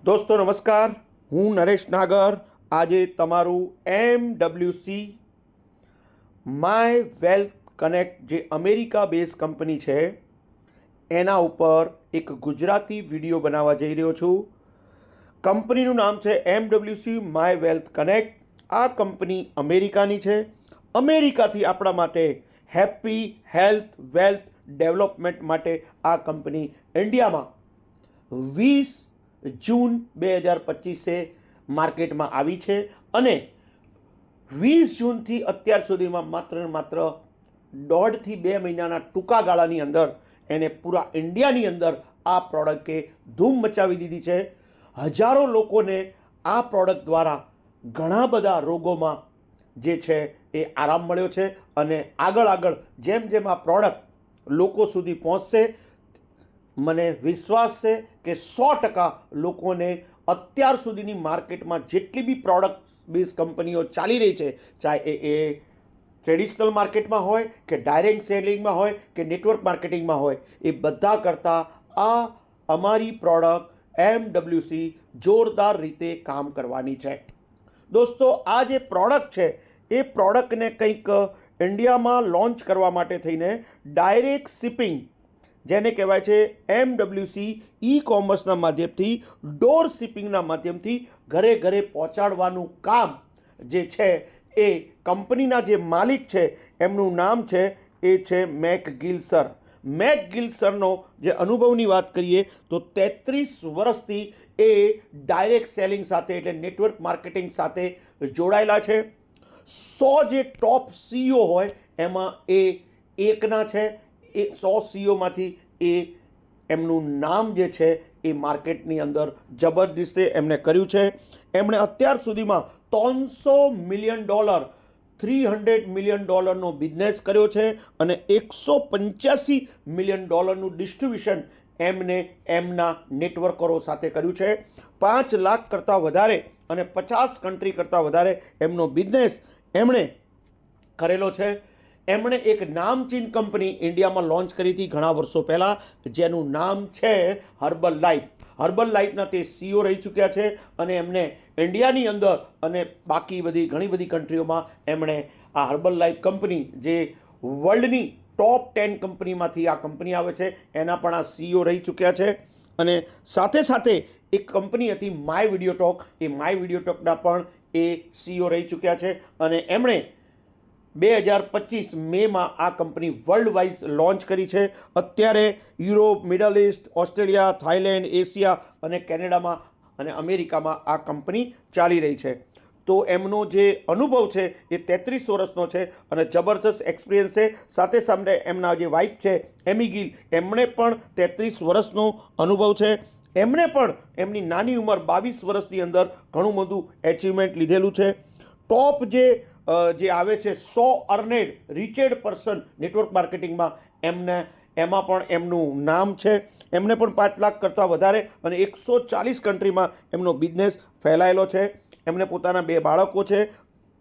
દોસ્તો નમસ્કાર, હું નરેશ નાગર આજે તમારું MWC માય વેલ્થ કનેક્ટ જે અમેરિકા બેઝ કંપની છે એના ઉપર એક ગુજરાતી વિડીયો બનાવવા જઈ રહ્યો છું. કંપનીનું નામ છે MWC માય વેલ્થ કનેક્ટ. આ કંપની અમેરિકાની છે. અમેરિકાથી આપણા માટે હેપી હેલ્થ વેલ્થ ડેવલપમેન્ટ માટે આ કંપની ઇન્ડિયામાં 20 જૂન 2025 માર્કેટમાં આવી છે અને 20 જૂનથી અત્યાર સુધીમાં માત્ર 1.5 થી 2 મહિનાના ટૂંકા ગાળાની અંદર એને પૂરા ઇન્ડિયાની અંદર આ પ્રોડક્ટે ધૂમ મચાવી દીધી છે. હજારો લોકોને આ પ્રોડક્ટ દ્વારા ઘણા બધા રોગોમાં જે છે એ આરામ મળ્યો છે અને આગળ જેમ જેમ આ પ્રોડક્ટ લોકો સુધી પહોંચશે મને વિશ્વાસ છે કે 100% લોકોને અત્યાર સુધીની માર્કેટમાં જેટલી બી પ્રોડક્ટ બેઝ કંપનીઓ ચાલી રહી છે, ચાહે એ ટ્રેડિશનલ માર્કેટમાં હોય કે ડાયરેક્ટ સેલિંગમાં હોય કે નેટવર્ક માર્કેટિંગમાં હોય, એ બધા કરતાં આ અમારી પ્રોડક્ટ MWC જોરદાર રીતે કામ કરવાની છે. દોસ્તો, આ જે પ્રોડક્ટ છે એ પ્રોડક્ટને કંઈક ઇન્ડિયામાં લોન્ચ કરવા માટે થઈને ડાયરેક્ટ શિપિંગ જેને કહેવાય છે MWC ઈ-કોમર્સના માધ્યમથી ડોર શિપિંગના માધ્યમથી ઘરે ઘરે પહોંચાડવાનું કામ જે છે એ કંપનીના જે માલિક છે એમનું નામ છે એ છે મેકગિલ સર. મેકગિલ સરનો જે અનુભવની વાત કરીએ તો 33 વર્ષથી એ ડાયરેક્ટ સેલિંગ સાથે એટલે નેટવર્ક માર્કેટિંગ સાથે જોડાયેલા છે. 100 જે ટોપ CEO હોય એમાં એ એકના છે. એ 100 CEOમાંથી એ એમનું નામ જે છે એ માર્કેટની અંદર જબરદસ્ત એમણે કર્યું છે. એમણે અત્યાર સુધીમાં $300 મિલિયન $300 મિલિયન બિઝનેસ કર્યો છે અને $185 મિલિયન ડિસ્ટ્રીબ્યુશન એમને એમના નેટવર્કરો સાથે કર્યું છે. 5 લાખ કરતાં વધારે અને 50 કન્ટ્રી કરતાં વધારે એમનો બિઝનેસ એમણે કરેલો છે. એમણે એક નામચીન કંપની ઇન્ડિયામાં લોન્ચ કરી હતી ઘણા વર્ષો પહેલાં, જેનું નામ છે હર્બલ લાઈફ. હર્બલ લાઈફના તે CEO રહી ચૂક્યા છે અને એમને ઇન્ડિયાની અંદર અને બાકી ઘણી બધી કન્ટ્રીઓમાં એમણે આ હર્બલ લાઈફ કંપની જે વર્લ્ડની ટોપ 10 કંપનીમાંથી આ કંપની આવે છે એના પણ આ CEO રહી ચૂક્યા છે. અને સાથે એક કંપની હતી માય વિડીયો ટોક. એ માય વિડીયો ટોકના પણ એ CEO રહી ચૂક્યા છે અને એમણે 2025 મેમાં આ કંપની વર્લ્ડ વાઇઝ લોન્ચ કરી છે. અત્યારે Europe, middle east, Australia, Thailand, Asia અને કેનેડામાં અને અમેરિકામાં આ કંપની ચાલી રહી છે. તો એમનો જે અનુભવ છે એ 33 વર્ષનો છે અને જબરજસ્ત એક્સપિરિયન્સ છે. સાથે એમના જે વાઇફ છે એમી ગિલ, એમણે પણ 33 વર્ષનો અનુભવ છે. એમણે પણ એમની નાની ઉંમર 22 વર્ષની અંદર ઘણું બધું એચિવમેન્ટ લીધેલું છે. ટોપ જે આવે છે 100 અર્નેડ રિચેડ પર્સન નેટવર્ક માર્કેટિંગમાં એમાં પણ એમનું નામ છે. એમને પણ 5 લાખ કરતાં વધારે અને 140 કન્ટ્રીમાં એમનો બિઝનેસ ફેલાયેલો છે. એમને પોતાના 2 બાળકો છે,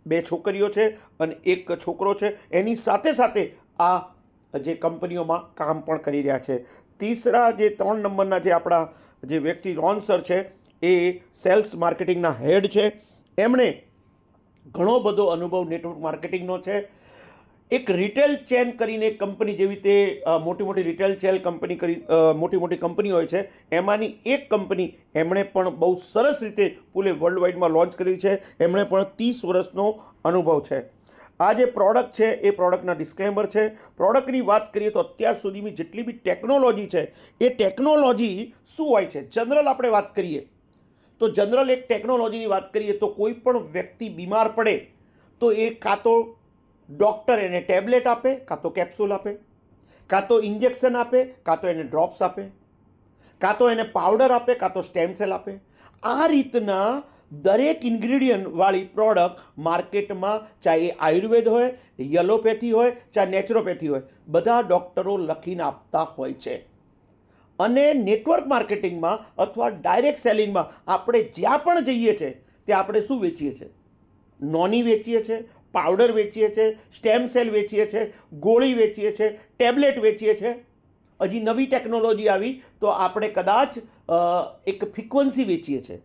2 છોકરીઓ છે અને 1 છોકરો છે. એની સાથે આ જે કંપનીઓમાં કામ પણ કરી રહ્યા છે. તીસરા જે 3 નંબરના જે આપણા જે વ્યક્તિ રોન સર છે એ સેલ્સ માર્કેટિંગના હેડ છે. એમણે ઘણો બધો અનુભવ નેટવર્ક માર્કેટિંગનો છે. એક રિટેલ ચેન કરીને કંપની જેવી રીતે મોટી રિટેલ ચેન કંપની મોટી કંપની હોય છે એમાંની એક કંપની એમણે પણ બહુ સરસ રીતે પૂરે વર્લ્ડ વાઇડમાં લોન્ચ કરી છે. એમણે પણ 30 વર્ષનો અનુભવ છે. આ જે પ્રોડક્ટ છે એ પ્રોડક્ટના ડિસ્ક્લેમર છે. પ્રોડક્ટની વાત કરીએ તો અત્યાર સુધીની જેટલી બી ટેકનોલોજી છે એ ટેકનોલોજી શું હોય છે, જનરલ આપણે વાત કરીએ તો જનરલ એક ટેકનોલોજીની વાત કરીએ તો કોઈ પણ વ્યક્તિ બીમાર પડે તો એ કાં તો ડૉક્ટર એને ટેબ્લેટ આપે, કાં તો કેપ્સ્યુલ આપે, કાં તો ઇન્જેક્શન આપે, કાં તો એને ડ્રોપ્સ આપે, કાં તો એને પાવડર આપે, કાં તો સ્ટેમ સેલ આપે. આ રીતના દરેક ઇન્ગ્રીડિયન્ટવાળી પ્રોડક્ટ માર્કેટમાં, ચાહે એ આયુર્વેદ હોય, યલોપેથી હોય, ચાહે નેચરોપેથી હોય, બધા ડૉક્ટરો લખીને આપતા હોય છે. અને નેટવર્ક માર્કેટિંગમાં અથવા ડાયરેક્ટ સેલિંગમાં આપણે જ્યાં પણ જઈએ છીએ ત્યાં આપણે શું વેચીએ છીએ? નોની વેચીએ છીએ, પાવડર વેચીએ છીએ, સ્ટેમ સેલ વેચીએ છીએ, ગોળી વેચીએ છીએ, ટેબ્લેટ વેચીએ છીએ. હજી નવી ટેકનોલોજી આવી તો આપણે કદાચ એક ફ્રીક્વન્સી વેચીએ છીએ,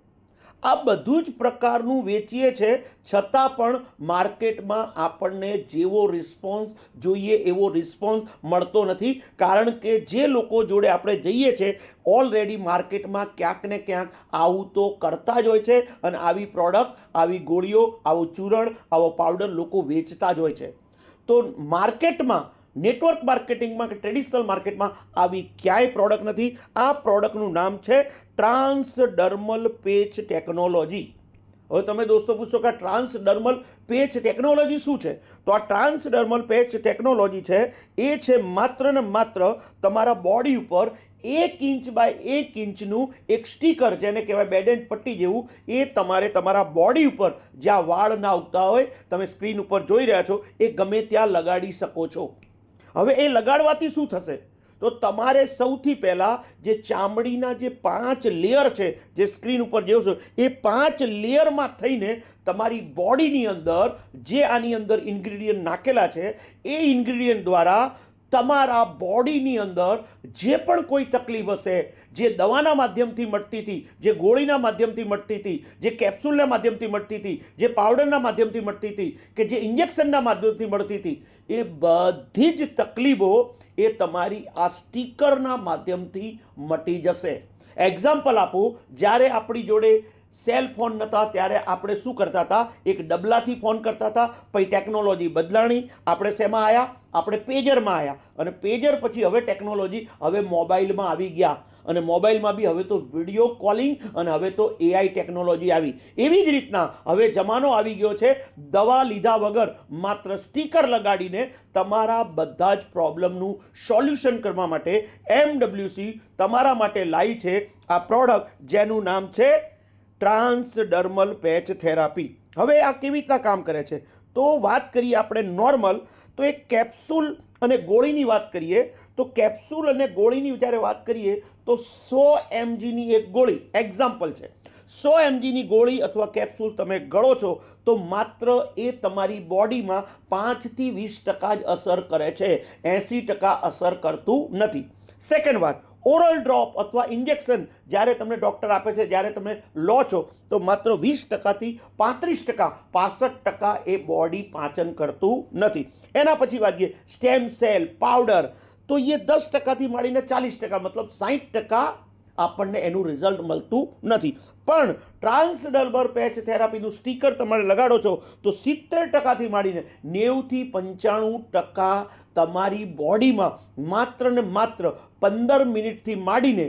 આ બધું જ પ્રકારનું વેચીએ છે, છતાં પણ માર્કેટમાં આપણને જેવો રિસ્પોન્સ જોઈએ એવો રિસ્પોન્સ મળતો નથી, કારણ કે જે લોકો જોડે આપણે જઈએ છીએ ઓલરેડી માર્કેટમાં ક્યાંક ને ક્યાંક આવું તો કરતા જ હોય છે અને આવી પ્રોડક્ટ, આવી ગોળીઓ, આવું ચૂરણ, આવો પાવડર લોકો વેચતા જ હોય છે. તો માર્કેટમાં, નેટવર્ક માર્કેટિંગમાં કે ટ્રેડિશનલ માર્કેટમાં આવી ક્યાંય પ્રોડક્ટ નથી. આ પ્રોડક્ટનું નામ છે ટ્રાન્સડર્મલ પેચ ટેકનોલોજી. હવે તમે દોસ્તો પૂછશો કે ટ્રાન્સડર્મલ પેચ ટેકનોલોજી શું છે? તો આ ટ્રાન્સડર્મલ પેચ ટેકનોલોજી છે એ છે માત્ર ને માત્ર તમારા બોડી ઉપર 1 ઇંચ બાય 1 ઇંચનું એક સ્ટીકર, જેને કહેવાય બેડેન્ટ પટ્ટી જેવું, એ તમારે તમારા બોડી ઉપર જ્યાં વાળ ના ઉગતા હોય, તમે સ્ક્રીન ઉપર જોઈ રહ્યા છો, એ ગમે ત્યાં લગાડી શકો છો. હવે એ લગાડવાથી શું થશે? તો તમારે સૌથી પહેલાં જે ચામડીના જે 5 લેયર છે, જે સ્ક્રીન ઉપર જોશો, એ 5 લેયરમાં થઈને તમારી બોડીની અંદર જે આની અંદર ઇન્ગ્રીડિયન્ટ નાખેલા છે, એ ઇન્ગ્રીડિયન્ટ દ્વારા તમારા બોડીની અંદર જે પણ કોઈ તકલીફ હશે, જે દવાના માધ્યમથી મળતી હતી, જે ગોળીના માધ્યમથી મળતી હતી, જે કેપ્સ્યુલના માધ્યમથી મળતી હતી, જે પાવડરના માધ્યમથી મળતી હતી, કે જે ઇન્જેક્શનના માધ્યમથી મળતી હતી, એ બધી જ તકલીફો એ તમારી આ સ્ટીકરના માધ્યમથી મટી જશે. એક્ઝામ્પલ આપું, જ્યારે આપણી જોડે સેલ ફોન નહોતા ત્યારે આપણે શું કરતા હતા? એક ડબલાથી ફોન કરતા હતા. પછી ટેકનોલોજી બદલાણી, આપણે શેમાં આવ્યા? આપણે પેજરમાં આવ્યા, અને પેજર પછી હવે ટેકનોલોજી, હવે મોબાઈલમાં આવી ગયા, અને મોબાઈલમાં બી હવે તો વિડીયો કોલિંગ અને હવે તો AI ટેકનોલોજી આવી. એવી જ રીતના હવે જમાનો આવી ગયો છે દવા લીધા વગર માત્ર સ્ટીકર લગાડીને તમારા બધા જ પ્રોબ્લેમનું સોલ્યુશન કરવા માટે MWC તમારા માટે લાવી છે આ પ્રોડક્ટ, જેનું નામ છે ટ્રાન્સડર્મલ પેચ થેરાપી. હવે આ કેવી રીતના કામ કરે છે? તો વાત કરીએ આપણે નોર્મલ, તો એક કેપ્સ્યુલ અને ગોળીની વાત કરીએ તો કેપ્સ્યુલ અને ગોળીની જ્યારે વાત કરીએ તો 100 mgની એક ગોળી, એક્ઝામ્પલ છે, 100 mgની ગોળી અથવા કેપ્સ્યુલ તમે ગળો છો તો માત્ર એ તમારી બોડીમાં 5 થી 20% જ અસર કરે છે, 80% અસર કરતું નથી. સેકન્ડ વાત, ઓરલ ડ્રોપ અથવા ઇન્જેક્શન જ્યારે તમને ડૉક્ટર આપે છે, જ્યારે તમે લો છો, તો માત્ર 20%થી 35%, 65% એ બોડી પાચન કરતું નથી. એના પછી વાત કરીએ સ્ટેમ સેલ પાવડર, તો એ 10%થી માંડીને 40%, મતલબ 60% આપણને એનું રિઝલ્ટ મળતું નથી. પણ ટ્રાન્સડર્મલ પેચ થેરાપીનું સ્ટીકર તમારે લગાડો છો તો 70%થી માંડીને 90 થી 95% તમારી બોડીમાં માત્ર ને માત્ર 15 મિનિટથી માંડીને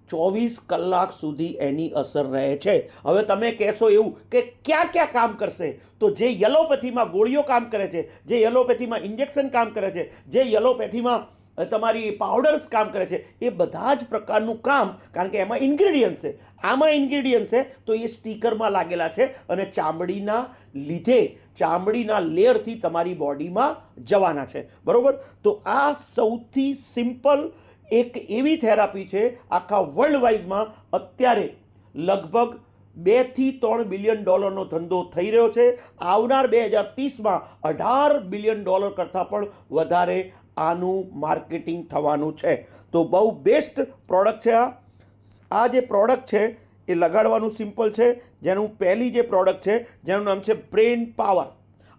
24 કલાક સુધી એની અસર રહે છે. હવે તમે કહેશો એવું કે ક્યાં ક્યાં કામ કરશે? તો જે યલોપેથીમાં ગોળીઓ કામ કરે છે, જે યલોપેથીમાં ઇન્જેક્શન કામ કરે છે, જે યલોપેથીમાં તમારી પાવડર્સ કામ કરે છે, એ બધા જ પ્રકારનું કામ, કારણ કે એમાં ઇન્ગ્રીડિયન્ટ છે, આમાં ઇન્ગ્રીડિયન્ટ છે, તો એ સ્ટીકરમાં લાગેલા છે અને ચામડીના લીધે, ચામડીના લેયરથી તમારી બોડીમાં જવાના છે. બરાબર? તો આ સૌથી સિમ્પલ એક એવી થેરાપી છે, આખા વર્લ્ડ વાઇઝમાં અત્યારે લગભગ $2 થી $3 બિલિયન ધંધો થઈ રહ્યો છે. આવનાર 2030માં $18 બિલિયન કરતાં પણ વધારે આનું માર્કેટિંગ થવાનું છે. તો બહુ બેસ્ટ પ્રોડક્ટ છે આ જે પ્રોડક્ટ છે એ લગાડવાનું સિમ્પલ છે. જેનું પહેલી જે પ્રોડક્ટ છે જેનું નામ છે બ્રેન પાવર.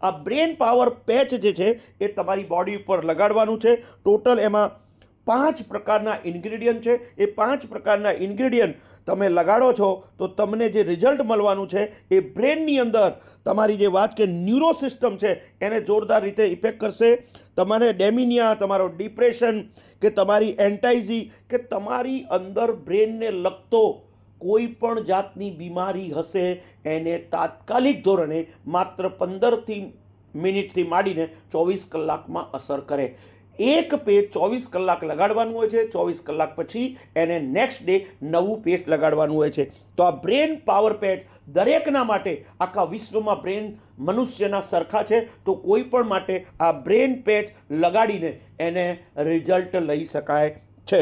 આ બ્રેન પાવર પેચ જે છે એ તમારી બોડી ઉપર લગાડવાનું છે. ટોટલ એમાં 5 પ્રકારના ઇન્ગ્રીડિયન્ટ છે. એ 5 પ્રકારના ઇન્ગ્રીડિયન્ટ તમે લગાડો છો તો તમને જે રિઝલ્ટ મળવાનું છે એ બ્રેનની અંદર તમારી જે વાત કે ન્યુરો સિસ્ટમ છે એને જોરદાર રીતે ઇફેક્ટ કરશે. તમારે ડેમિનિયા, તમારો ડિપ્રેશન કે તમારી એન્ટાઇઝી કે તમારી અંદર બ્રેનને લગતો કોઈ પણ જાતની બીમારી હશે એને તાત્કાલિક ધોરણે માત્ર 15 મિનિટથી માંડીને 24 કલાકમાં અસર કરે. એક પેચ 24 કલાક લગાડવાનું હોય છે. 24 કલાક પછી એને નેક્સ્ટ ડે નવું પેચ લગાડવાનું હોય છે. તો આ બ્રેન પાવર પેચ દરેકના માટે, આખા વિશ્વમાં બ્રેન મનુષ્યના સરખા છે, તો કોઈ પણ માટે આ બ્રેન પેચ લગાડીને એને રિઝલ્ટ લઈ શકાય છે.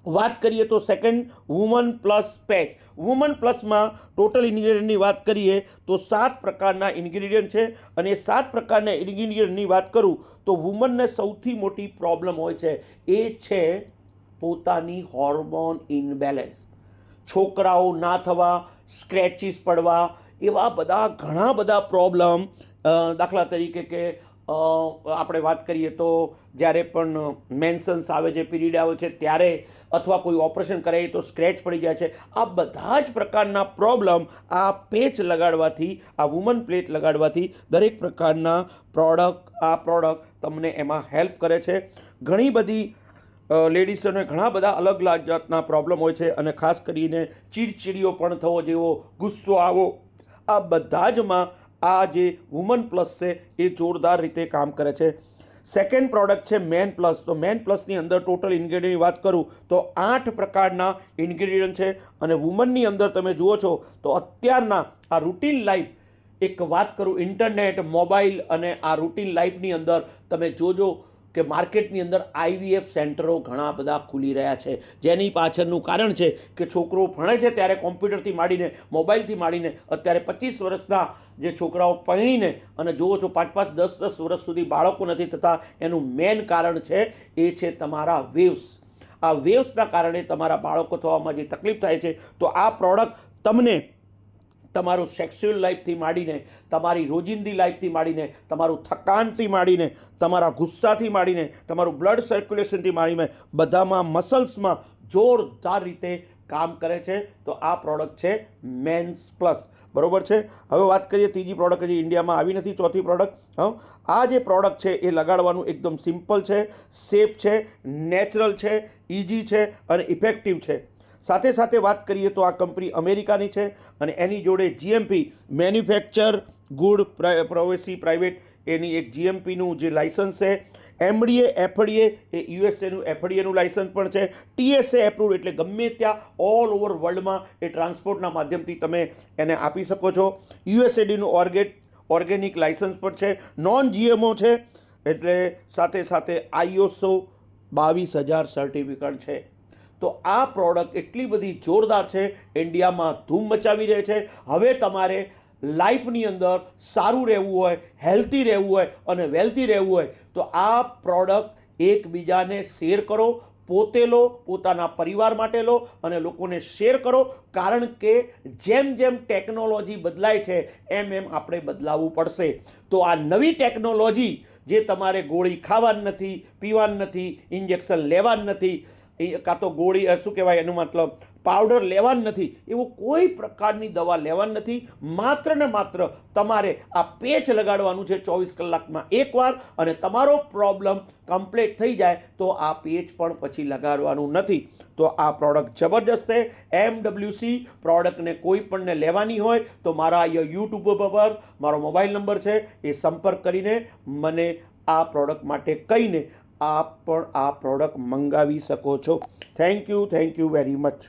વાત કરીએ તો second woman plus patch. Woman પ્લસમાં ટોટલ ઇન્ગ્રીડિયન્ટની વાત કરીએ તો 7 પ્રકારના ઇન્ગ્રીડિયન્ટ છે, અને 7 પ્રકારના ઇન્ગ્રીડિયન્ટની વાત કરું તો વુમનને સૌથી મોટી પ્રોબ્લેમ હોય છે એ છે પોતાની હોર્મોન ઇનબેલેન્સ. છોકરાઓ ના થવા, સ્ક્રેચીસ પડવા, એવા બધા ઘણા બધા પ્રોબ્લેમ. દાખલા તરીકે કે આપણે વાત કરીએ તો જ્યારે પણ મેન્સન્સ આવે છે, પીરિયડ આવે છે ત્યારે, અથવા કોઈ ઓપરેશન કરાવીએ તો સ્ક્રેચ પડી જાય છે. આ બધા જ પ્રકારના પ્રોબ્લેમ આ પેચ લગાડવાથી, આ વુમન પ્લેટ લગાડવાથી દરેક પ્રકારના પ્રોડક્ટ તમને એમાં હેલ્પ કરે છે. ઘણી બધી લેડીઝોને ઘણા બધા અલગ અલગ જાતના પ્રોબ્લેમ હોય છે, અને ખાસ કરીને ચીડચીડીઓ પણ થવો, જેવો ગુસ્સો આવો, આ બધા જમાં આ જે વુમન પ્લસ છે એ જોરદાર રીતે કામ કરે છે. સેકન્ડ પ્રોડક્ટ છે મેન પ્લસ. તો મેન પ્લસની અંદર ટોટલ ઇન્ગ્રીડિયન્ટની વાત કરું તો 8 પ્રકારના ઇન્ગ્રીડિયન્ટ છે, અને વુમનની અંદર તમે જુઓ છો તો અત્યારના આ રૂટીન લાઈફ, એક વાત કરું ઇન્ટરનેટ, મોબાઈલ અને આ રૂટીન લાઈફની અંદર તમે જોજો કે માર્કેટની અંદર IVF સેન્ટરો ઘણા બધા ખુલી રહ્યા છે, જેની પાછળનું કારણ છે કે છોકરો ભણે છે ત્યારે કોમ્પ્યુટરથી માંડીને, મોબાઈલથી માંડીને, અત્યારે 25 વર્ષના જે છોકરાઓ પરણીને અને જુઓ છો 5-5, 10-10 વર્ષ સુધી બાળકો નથી થતા, એનું મેઇન કારણ છે એ છે તમારા વેવ્સ. આ વેવ્સના કારણે તમારા બાળકો થવામાં જે તકલીફ થાય છે, તો આ પ્રોડક્ટ તમને તમારું સેક્સ્યુઅલ લાઈફથી માંડીને, તમારી રોજિંદી લાઈફથી માંડીને, તમારું થકાનથી માંડીને, તમારા ગુસ્સાથી માંડીને, તમારું બ્લડ સર્ક્યુલેશનથી માંડીને બધામાં મસલ્સમાં જોરદાર રીતે કામ કરે છે. તો આ પ્રોડક્ટ છે મેન્સ પ્લસ. બરાબર છે. હવે વાત કરીએ ત્રીજી પ્રોડક્ટ, હજી ઇન્ડિયામાં આવી નથી, ચોથી પ્રોડક્ટ. આ જે પ્રોડક્ટ છે એ લગાડવાનું એકદમ સિમ્પલ છે, સેફ છે, નેચરલ છે, ઇઝી છે અને ઇફેક્ટિવ છે. સાથે સાથે વાત કરીએ તો આ કંપની અમેરિકાની છે, અને એની જોડે GMP મેન્યુફેક્ચર ગુડ પ્રોવેસી પ્રાઇવેટ, એની એક GMPનું જે લાઇસન્સ છે. FDA FDA એ USAનું FDAનું લાઇસન્સ પણ છે. TSA એપ્રુવડ, એટલે ગમે ત્યાં ઓલ ઓવર વર્લ્ડમાં એ ટ્રાન્સપોર્ટના માધ્યમથી તમે એને આપી શકો છો. USAIDનું ઓર્ગેનિક લાઇસન્સ પણ છે. નોન GMO છે, એટલે સાથે સાથે ISO 22000 સર્ટિફિકેટ છે. તો આ પ્રોડક્ટ એટલી બધી જોરદાર છે, ઇન્ડિયામાં ધૂમ મચાવી રહે છે. હવે તમારે લાઈફની અંદર સારું રહેવું હોય, હેલ્ધી રહેવું હોય અને વેલ્થી રહેવું હોય તો આ પ્રોડક્ટ એકબીજાને શેર કરો, પોતે લો, પોતાના પરિવાર માટે લો અને લોકોને શેર કરો. કારણ કે જેમ જેમ ટેકનોલોજી બદલાય છે એમ એમ આપણે બદલાવવું પડશે. તો આ નવી ટેકનોલોજી, જે તમારે ગોળી ખાવાની નથી, પીવાની નથી, ઇન્જેક્શન લેવાનું નથી, કાં તો ગોળી શું કહેવાય એનું મતલબ પાવડર લેવાનું નથી, એવું કોઈ પ્રકારની દવા લેવાની નથી. માત્ર ને માત્ર તમારે આ પેચ લગાડવાનું છે 24 કલાકમાં એકવાર, અને તમારો પ્રોબ્લેમ કમ્પ્લીટ થઈ જાય તો આ પેચ પણ પછી લગાડવાનું નથી. તો આ પ્રોડક્ટ જબરજસ્ત છે. MWC પ્રોડક્ટને કોઈ પણને લેવાની હોય તો મારા યુટ્યુબ પર મારો મોબાઈલ નંબર છે, એ સંપર્ક કરીને મને આ પ્રોડક્ટ માટે કહીને આપ પણ આ પ્રોડક્ટ મંગાવી શકો છો. Thank you very much.